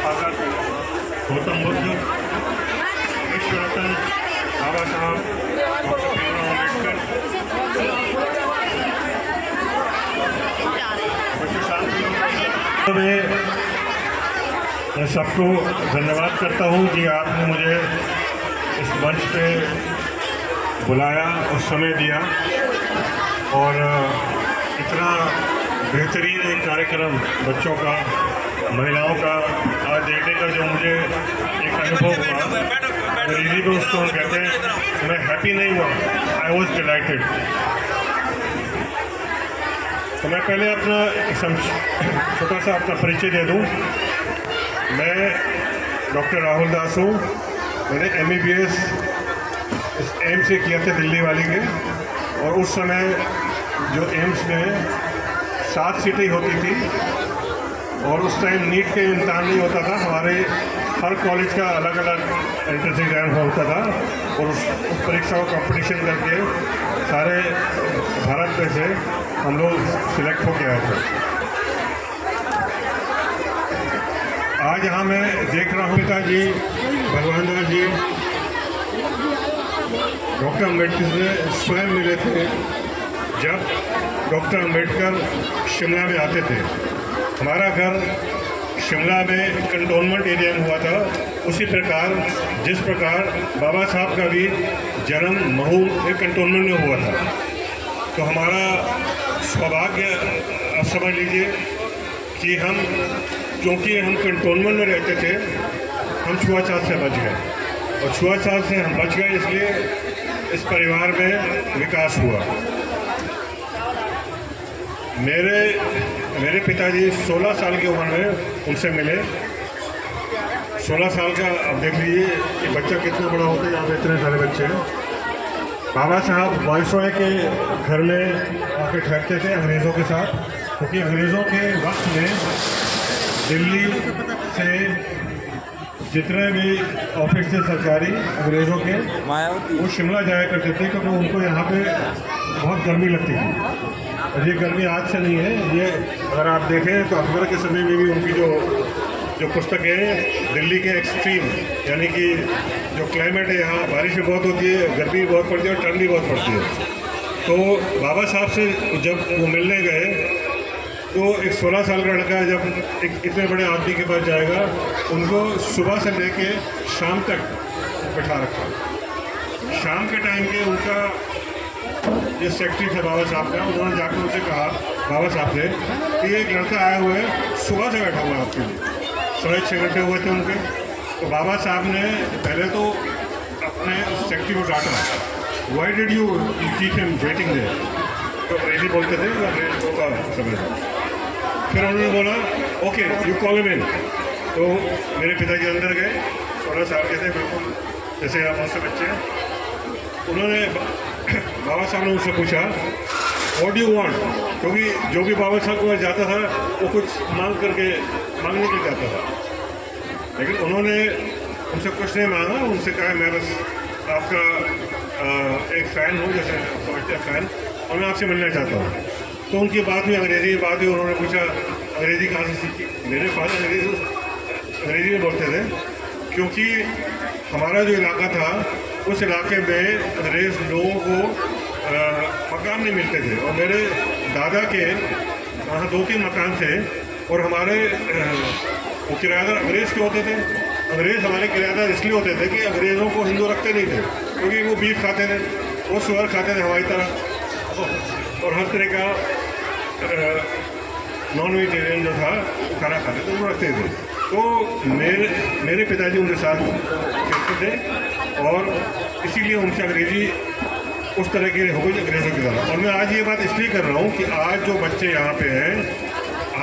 स्वागत गौतम बुद्ध, विश्व रत्न बाबा साहब डॉक्टर भीमराव अम्बेडकर। मैं सबको धन्यवाद करता हूँ कि आपने मुझे इस मंच पे बुलाया और समय दिया और इतना बेहतरीन एक कार्यक्रम बच्चों का, महिलाओं का आज देखने का जो मुझे एक अनुभव हुआ, अंग्रेजी में उसको हम कहते हैं, मैं हैप्पी नहीं हुआ, आई वॉज डिलाइटेड। तो मैं पहले अपना छोटा सा अपना परिचय दे दूं। मैं डॉक्टर राहुल दास हूँ। मैंने MBBS इस एम्स से किया था दिल्ली वाली के, और उस समय जो एम्स में 7 सीटें होती थी और उस टाइम नीट के इम्तहान नहीं होता था। हमारे हर कॉलेज का अलग अलग एंट्रेंस एग्जाम होता था और उस परीक्षा को कंपटीशन करके सारे भारत में से हम लोग सिलेक्ट होके आए थे। आज यहाँ मैं देख रहा हूँ पिताजी भगवान दास जी डॉक्टर अम्बेडकर से स्वयं मिले थे जब डॉक्टर अम्बेडकर शिमला में आते थे। हमारा घर शिमला में कंटोनमेंट एरिया में हुआ था, उसी प्रकार जिस प्रकार बाबा साहब का भी जन्म महू में कंटोनमेंट में हुआ था। तो हमारा सौभाग्य आप समझ लीजिए कि हम, क्योंकि हम कंटोनमेंट में रहते थे, हम छुआछूत से बच गए, और छुआछूत से हम बच गए, इसलिए इस परिवार में विकास हुआ। मेरे पिताजी 16 साल की उम्र में उनसे मिले। 16 साल का, अब देख लीजिए कि बच्चा कितना बड़ा होता है, यहाँ पे इतने सारे बच्चे हैं। बाबा साहब वायसरॉय के घर में आके ठहरते थे अंग्रेज़ों के साथ, क्योंकि अंग्रेज़ों के वक्त में दिल्ली से जितने भी ऑफिस थे सरकारी अंग्रेज़ों के, वो शिमला जाया करते थे, क्योंकि उनको यहाँ पे बहुत गर्मी लगती थी। और ये गर्मी आज से नहीं है, ये अगर आप देखें तो अकबर के समय में भी उनकी जो पुस्तकें हैं, दिल्ली के एक्सट्रीम, यानी कि जो क्लाइमेट है, यहाँ बारिश भी बहुत होती है, गर्मी भी बहुत पड़ती है और ठंड भी बहुत पड़ती है। तो बाबा साहब से जब वो मिलने गए, तो एक 16 साल का लड़का जब एक इतने बड़े आदमी के पास जाएगा, उनको सुबह से लेके शाम तक बैठा रखा। शाम के टाइम के उनका जो सेक्रेटरी थे बाबा साहब का, उन्होंने जाकर उनसे कहा बाबा साहब से कि एक लड़का आया हुआ है, सुबह से बैठा हुआ है आपके लिए। 6.5 घंटे हुए थे उनके। तो बाबा साहब ने पहले तो अपने सेक्रेटरी को डांटा, why did you keep him waiting there. तो अंग्रेजी बोलते थे, अंग्रेजों का समझ। फिर उन्होंने बोला okay you call him in. तो मेरे पिताजी अंदर गए, 16 साल के थे, बिल्कुल जैसे आप मुझसे बच्चे हैं। उन्होंने बाबा साहब ने उनसे पूछा व्हाट डू यू वांट, क्योंकि जो भी बाबा साहब के पास जाता था वो कुछ मांगने के जाता था, लेकिन उन्होंने उनसे कुछ नहीं मांगा। उनसे कहा मैं बस आपका एक फ़ैन हूँ, जैसे समझते हैं फ़ैन, और मैं आपसे मिलना चाहता हूँ। तो उनकी बात हुई, अंग्रेज़ी की बात हुई। उन्होंने पूछा अंग्रेज़ी कहाँ से सीखी। मेरे फादर अंग्रेज़ी में बोलते थे, क्योंकि हमारा जो इलाका था उस इलाके में अंग्रेज़ लोगों को मकान नहीं मिलते थे, और मेरे दादा के वहाँ 2-3 मकान थे, और हमारे वो किराएदार अंग्रेज़ के होते थे। अंग्रेज़ हमारे किराएदार इसलिए होते थे कि अंग्रेज़ों को हिंदू रखते नहीं थे, क्योंकि वो बीफ खाते थे, वो सुअर खाते थे हमारी तरह, और हर तरह का नॉन वेजिटेरियन जो था वो खाना खाते थे, वो रखते थे। तो मेरे पिताजी उनके साथ खेलते थे, और इसीलिए उनसे अंग्रेज़ी उस तरह की हो गई अंग्रेज़ों की तरह। और मैं आज ये बात इसलिए कर रहा हूँ कि आज जो बच्चे यहाँ पे हैं,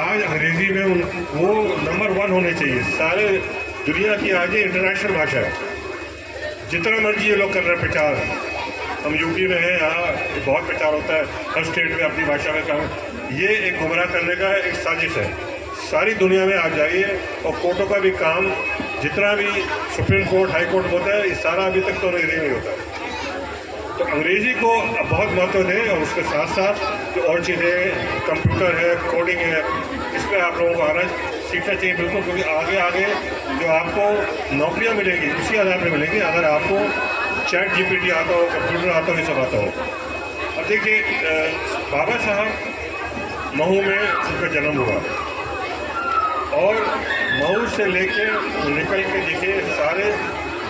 आज अंग्रेज़ी में वो नंबर 1 होने चाहिए। सारे दुनिया की आज ये इंटरनेशनल भाषा है। जितना मर्जी ये लोग कर रहे हैं प्रचार, हम यूपी में हैं, यहाँ बहुत प्रचार होता है, हर स्टेट में अपनी भाषा में काम, ये एक गुमराह करने का एक साजिश है। सारी दुनिया में आप जाइए, और कोर्टों का भी काम, जितना भी सुप्रीम कोर्ट, हाई कोर्ट होता है, ये सारा अभी तक तो अंग्रेजी में होता है। तो अंग्रेज़ी को बहुत महत्व दें, और उसके साथ साथ जो और चीज़ें, कंप्यूटर है, कोडिंग है, इस पर आप लोगों को आना सीखना चाहिए बिल्कुल, क्योंकि आगे आगे जो आपको नौकरियां मिलेंगी उसी आधार पर मिलेंगी अगर आपको चैट जीपीटी आता हो, कंप्यूटर आता हो, ये सब आता हो। अब देखिए बाबा साहब महू में उनका जन्म हुआ और महू से लेके निकल के देखिए सारे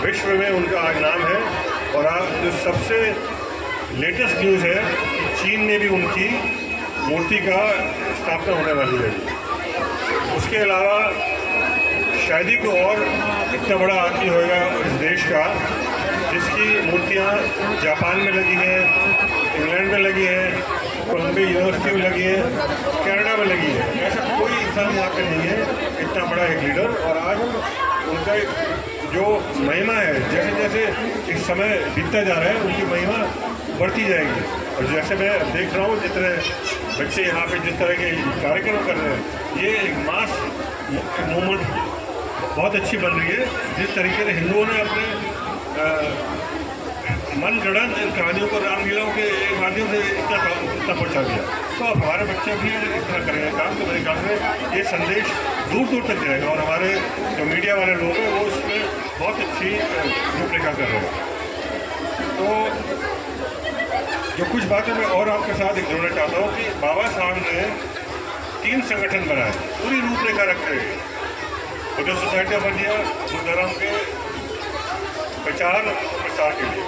विश्व में उनका आज नाम है। और आज जो सबसे लेटेस्ट न्यूज़ है कि चीन में भी उनकी मूर्ति का स्थापना होने वाली है। उसके अलावा शायद ही कोई और इतना बड़ा आदमी होगा इस देश का जिसकी मूर्तियाँ जापान में लगी हैं, इंग्लैंड में लगी हैं, कोलंबिया यूनिवर्सिटी में लगी है, कनाडा में लगी है। ऐसा कोई इंसान यहाँ पे नहीं है इतना बड़ा एक लीडर। और आज उनका जो महिमा है, जैसे जैसे इस समय बीतता जा रहा है उनकी महिमा बढ़ती जाएगी। और जैसे मैं देख रहा हूँ जितने बच्चे यहाँ पे जिस तरह के कार्यक्रम कर रहे हैं, ये एक मास मूवमेंट बहुत अच्छी बन रही है। जिस तरीके से हिंदुओं ने अपने मन गढ़ंत इन कहानियों को रामलीलाओं के माध्यम से इतना पहुँचा दिया, तो अब हमारे बच्चे भी इतना करेंगे काम, तो मेरे ख्याल में ये संदेश दूर दूर तक जाएगा। और हमारे जो मीडिया वाले लोग हैं वो इसमें बहुत अच्छी रूपरेखा कर रहे हैं। तो जो कुछ बातें मैं और आपके साथ एक जोड़ना चाहता हूँ कि बाबा साहब ने 3 संगठन बनाए, पूरी रूपरेखा रख रहे हैं। बुद्ध सोसाइटी बन दिया बुद्ध धर्म के प्रचार प्रसार के लिए,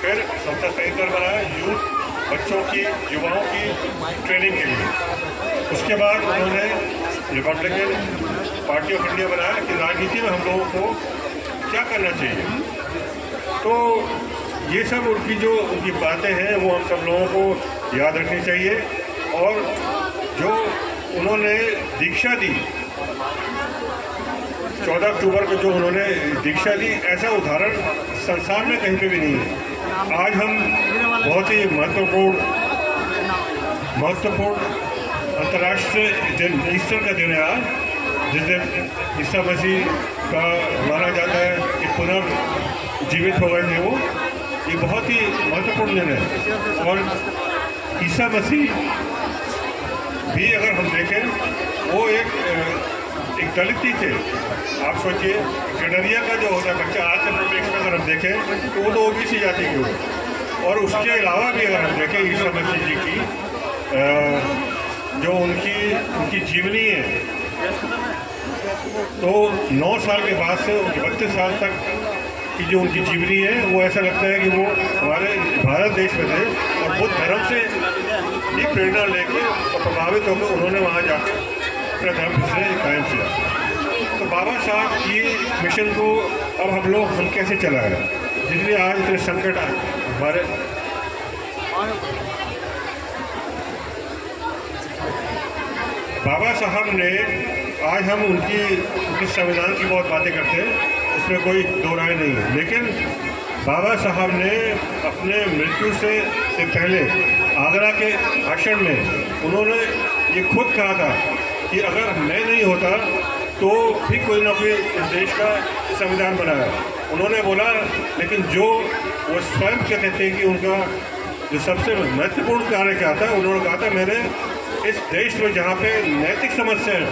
फिर संस्था सेंटर बनाया यूथ बच्चों की युवाओं की ट्रेनिंग के लिए। उसके बाद उन्होंने रिपब्लिकन पार्टी ऑफ इंडिया बनाया कि राजनीति में हम लोगों को क्या करना चाहिए। तो ये सब उनकी बातें हैं वो हम सब लोगों को याद रखनी चाहिए। और जो उन्होंने दीक्षा दी 14 अक्टूबर को, जो उन्होंने दीक्षा दी, ऐसा उदाहरण संसार में कहीं पे भी नहीं है। आज हम बहुत ही महत्वपूर्ण अंतर्राष्ट्रीय दिन ईस्टर का दिन है आज, जिस दिन ईसा मसीह का माना जाता है कि पुनर्जीवित हो गए थे वो। ये बहुत ही महत्वपूर्ण दिन है। और ईसा मसीह भी अगर हम देखें वो एक दलित ही थे। आप सोचिए गडरिया का जो होता है बच्चा, आज के परिप्रेक्ष्य में अगर हम देखें तो वो तो ओबीसी जाति के हो। और उसके अलावा भी अगर हम देखें ईसा मसीह जी की जो उनकी जीवनी है, तो 9 साल के बाद से 32 साल तक की जो उनकी जीवनी है वो ऐसा लगता है कि वो हमारे भारत देश में थे और बुद्ध धर्म से ही प्रेरणा लेके और प्रभावित होकर उन्होंने वहाँ जाकर अपना धर्म से कायम किया। तो बाबा साहब की मिशन को अब हम कैसे चलाएं, जितने आज इतने संकट हमारे बाबा साहब ने, आज हम उनके संविधान की बहुत बातें करते हैं, उसमें कोई दो राय नहीं है, लेकिन बाबा साहब ने अपने मृत्यु से पहले आगरा के भाषण में उन्होंने ये खुद कहा था कि अगर मैं नहीं होता तो भी कोई ना कोई इस देश का संविधान बनाया। उन्होंने बोला, लेकिन जो वो स्वयं कहते थे कि उनका जो सबसे महत्वपूर्ण कार्य क्या था, उन्होंने कहा था मैंने इस देश में जहाँ पे नैतिक समस्या है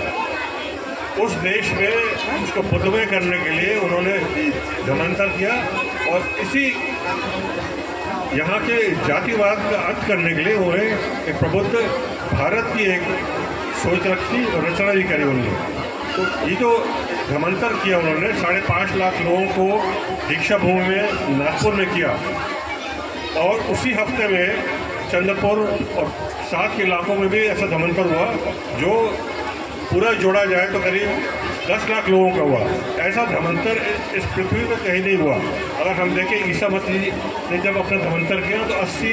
उस देश में उसको पुतमय करने के लिए उन्होंने धर्मांतर किया और इसी यहाँ के जातिवाद का अंत करने के लिए उन्होंने एक प्रबुद्ध भारत की एक सोच रखी और रचना भी करी उन्होंने। तो ये जो धर्मांतर किया उन्होंने 5.5 लाख लोगों को दीक्षा भूमि में नागपुर में किया और उसी हफ्ते में चंद्रपुर और साथ के इलाकों में भी ऐसा धर्मांतर हुआ जो पूरा जोड़ा जाए तो करीब 10 लाख लोगों का हुआ। ऐसा धर्मांतर इस पृथ्वी पर कहीं नहीं हुआ। अगर हम देखें ईसा मसीह ने जब अपना धर्मांतर किया तो 80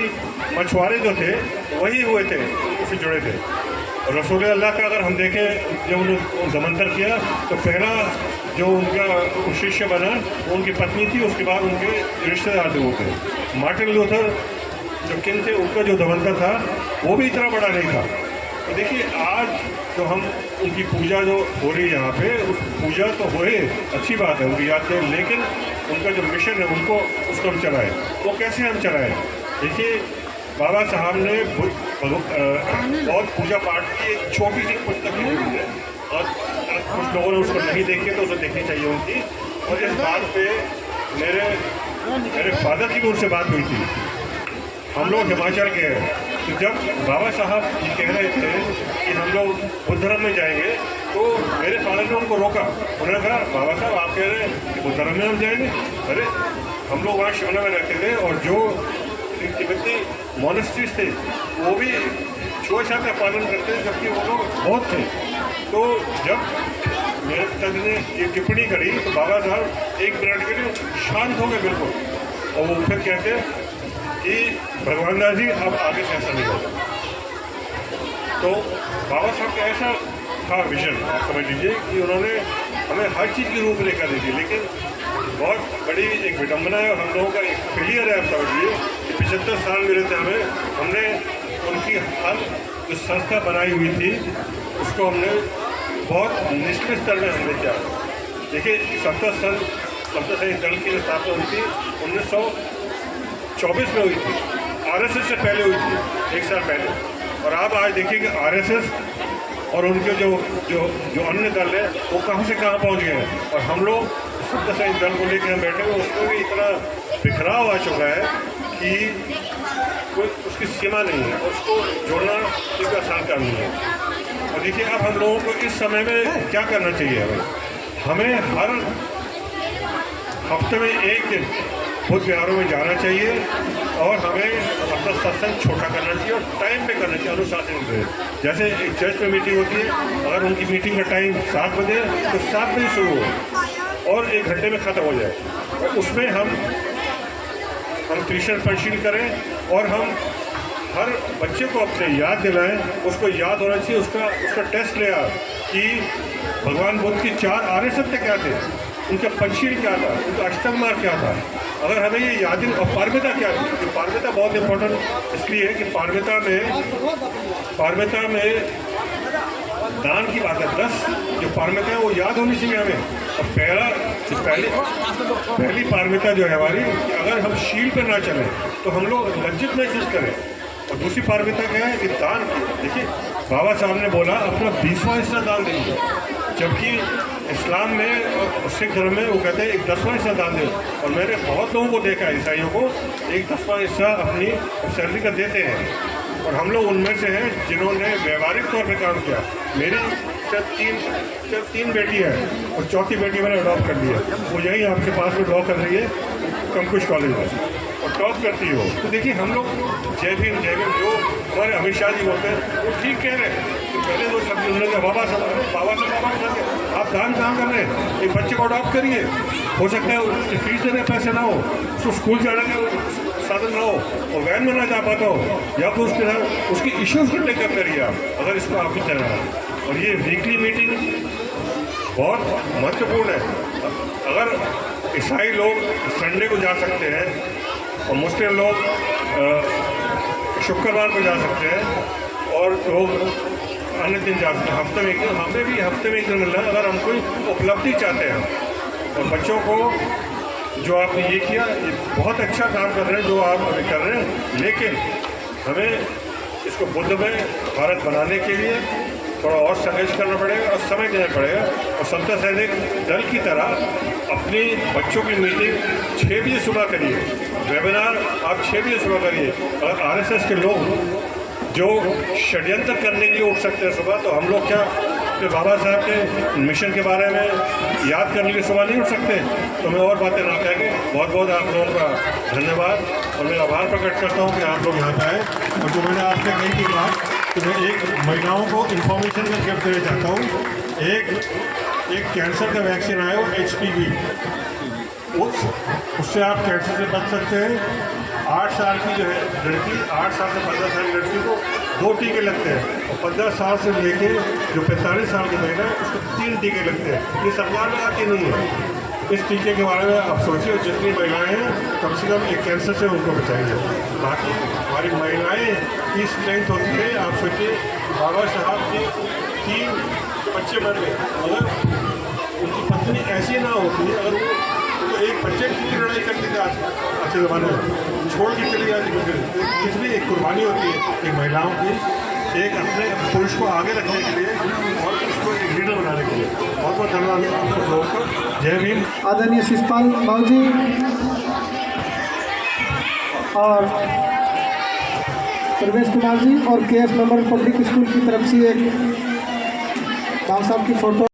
मछुआरे जो थे वही हुए थे, उससे जुड़े थे। और रसूल अल्लाह का अगर हम देखें जब उन्होंने धर्मांतर किया तो पहला जो उनका शिष्य बना वो उनकी पत्नी थी, उसके बाद उनके रिश्तेदार थे वो थे। मार्टिन लूथर जो किंग थे उनका जो धर्मांतर था वो भी इतना बड़ा नहीं था। तो देखिए आज जो हम उनकी पूजा जो हो रही है यहाँ पे, उस पूजा तो होए अच्छी बात है उनकी याद करें, लेकिन उनका जो मिशन है उसको हम चलाएं। वो कैसे हम चलाएं? देखिए बाबा साहब ने बहुत पूजा पाठ की एक छोटी सी पुस्तक लिखी है और कुछ लोगों ने उसको नहीं देखी तो उसे देखनी चाहिए उनकी। और इस बात पे मेरे फादर की भी उनसे बात हुई थी। हम लोग हिमाचल के हैं, तो जब बाबा साहब ये कह रहे थे कि हम लोग बुद्ध धर्म में जाएंगे, तो मेरे फादर ने उनको रोका। उन्होंने कहा बाबा साहब आप कह रहे हैं कि बुद्ध धर्म में हम जाएंगे? अरे हम लोग वहाँ शिमला में रहते थे और जो तिब्बती मोनेस्ट्रीज थे वो भी छुआछूत का पालन करते थे, जबकि वो लोग बहुत थे। तो जब मेरे पिताजी ने ये टिप्पणी करी तो बाबा साहब 1 मिनट के लिए शांत हो गए बिल्कुल, और वो फिर कहते कि भगवान दास जी अब आगे से ऐसा नहीं होगा। तो बाबा साहब का ऐसा था विजन, आप समझ लीजिए कि उन्होंने हमें हर चीज़ की रूपरेखा दी थी। लेकिन बहुत बड़ी एक विडम्बना है और हम लोगों का एक फेलियर है, आप समझिए कि 75 साल मिले थे हमें, हमने उनकी हर जो संस्था बनाई हुई थी उसको हमने बहुत निचले स्तर में हमने किया। देखिए सप्तः सैनिक दल की जो स्थापना हुई थी 1924 में हुई थी, आरएसएस से पहले हुई थी, 1 साल पहले। और आप आज देखिए कि आरएसएस और उनके जो अन्य दल है वो कहाँ से कहाँ पहुँच गए हैं। और हम लोग सप्तः सैनिक दल को लेकर हम बैठे हुए, उसमें भी इतना बिखराव आ चुका है कि कोई उसकी सीमा नहीं है, और उसको जोड़ना एक आसान काम नहीं है। और देखिए अब हम लोगों को इस समय में क्या करना चाहिए, हमें हर हफ्ते में 1 दिन बुद्ध विहारों में जाना चाहिए और हमें अपना सत्संग छोटा करना चाहिए और टाइम पे करना चाहिए, अनुशासन से। जैसे एक चर्च में मीटिंग होती है, अगर उनकी मीटिंग का टाइम 7 बजे तो 7 बजे शुरू हो और 1 घंटे में ख़त्म हो जाए। और उसमें हम ट्यूशन परिशील करें और हम हर बच्चे को अपने याद दिलाएं, उसको याद होना चाहिए, उसका टेस्ट लिया कि भगवान बुद्ध की 4 आर्य सत्य क्या थे, उनका पंचशील क्या था, उनका अष्टम मार्ग क्या था। अगर हमें ये याद है, और पारमिता क्या थी, तो पारमिता बहुत इंपॉर्टेंट इसलिए है कि पारमिता में दान की बात है। 10 जो पारमिता है वो याद होनी चाहिए हमें। और पहली पारमिता जो है हमारी, कि अगर हम शील पर ना चलें तो हम लोग लज्जित महसूस करें। और दूसरी पारमिता क्या है कि दान की। देखिए बाबा साहब ने बोला अपना 20वां हिस्सा दान दीजिए, जबकि इस्लाम में और सिख धर्म में वो कहते हैं 1 10वां हिस्सा दान दे। और मैंने बहुत लोगों को देखा है, ईसाइयों को 1 10वां हिस्सा अपनी सैलरी का देते हैं। और हम लोग उनमें से हैं जिन्होंने व्यवहारिक तौर पे काम किया। मेरी सिर्फ 3 बेटी है और चौथी बेटी मैंने अडॉप्ट कर लिया, वो यहीं आपके पास में ड्रॉ कर रही है कंकुश कॉलेज में, और टॉप करती हो। तो देखिए हम लोग जय भीम जो हमारे अमित शाह जी होते हैं वो ठीक कह रहे हैं। तो पहले वो शब्द उन्होंने बाबा साहब आप दान कहाँ कर रहे हैं, एक बच्चे को अडॉप्ट करिए, हो सकता है उसकी फीस देने पैसे ना हो, उसको स्कूल जाने के साधन ना हो और वैन में ना जा पाता हो, या तो उसके साथ उसकी इश्यूज को टेकअप करिए आप, अगर इसको आप ही चलना है। और ये वीकली मीटिंग बहुत महत्वपूर्ण है। अगर ईसाई लोग संडे को जा सकते हैं और मुस्लिम लोग शुक्रवार को जा सकते हैं और लोग अन्य दिन जा सकते हैं, हफ्ते में 1 दिन, हमें भी हफ्ते में 1 दिन मिल रहा है। अगर हम कोई उपलब्धि चाहते हैं और बच्चों को जो आपने ये किया, ये बहुत अच्छा काम कर रहे हैं जो आप अभी कर रहे हैं, लेकिन हमें इसको बुद्धमय भारत बनाने के लिए थोड़ा और संघर्ष करना पड़ेगा और समय देना पड़ेगा। और सप्तः सैनिक दल की तरह अपनी बच्चों की मीटिंग 6 बजे सुबह करिए, वेबिनार आप 6 बजे सुबह करिए। अगर आरएसएस के लोग जो षड्यंत्र करने के लिए उठ सकते हैं सुबह, तो हम लोग क्या अपने बाबा साहब के मिशन के बारे में याद करने के लिए सुबह नहीं उठ सकते? तो मैं और बातें ना कहेंगे। बहुत बहुत आप लोगों का धन्यवाद और मैं आभार प्रकट करता हूँ कि आप लोग यहाँ पे आए। और जो मैंने आपसे कही थी बात, तो मैं एक महिलाओं को इन्फॉर्मेशन का गिफ्ट देना चाहता हूँ। एक कैंसर का वैक्सीन आया हो HPV, उससे आप कैंसर से बच सकते हैं। 8 साल की जो है लड़की, 8 साल से 15 साल की लड़की को 2 टीके लगते हैं और 15 साल से लेके जो 45 साल की महिला है उसको 3 टीके लगते हैं। ये सरकार में आती नहीं है। इस टीके के बारे में आप सोचिए, जितनी महिलाएं हैं कम से कम एक कैंसर से उनको बचाएंगे। बाकी हमारी महिलाएं की स्ट्रेंथ होती है। आप सोचिए बाबा साहब के 3 बच्चे मर गए, अगर उनकी पत्नी ऐसी ना होती, अगर वो तो एक बच्चे की लड़ाई करती थी आज के ज़माने में, छोड़ के चली जाती है। इसलिए एक कुर्बानी होती है एक महिलाओं की। एक अपने पुरुष को आगे रखने के लिए और उसको एक लीडर बनाने के लिए। बहुत बहुत धन्यवाद आप लोगों का। जय भीम। आदरणीय शिषपाल बाबू जी और प्रवेश कुमार जी और KS मेमोरियल पब्लिक स्कूल की तरफ से एक बाबू साहब की फोटो